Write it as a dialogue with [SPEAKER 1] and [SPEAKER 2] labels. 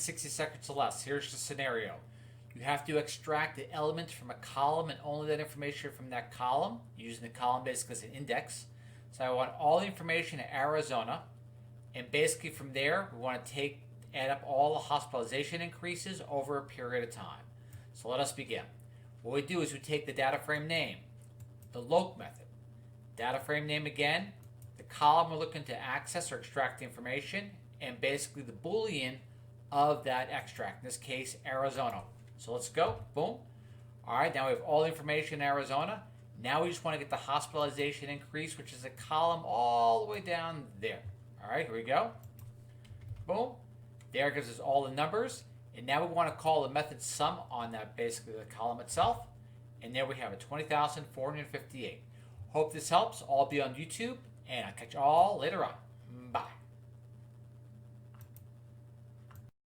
[SPEAKER 1] 60 seconds or less. Here's the scenario. You have to extract the elements from a column and only that information from that column, using the column basically as an index. So I want all the information in Arizona, and basically from there, we want to add up all the hospitalization increases over a period of time. So let us begin. What we do is we take the data frame name, the loc method, data frame name again, the column we're looking to access or extract the information, and basically the Boolean of that extract, in this case, Arizona. So let's go. Boom. All right, now we have all the information in Arizona. Now we just want to get the hospitalization increase, which is a column all the way down there. All right, here we go. Boom. There gives us all the numbers. And now we want to call the method sum on that, basically the column itself. And there we have it, 20,458. Hope this helps. I'll be on YouTube, and I'll catch you all later on. Bye.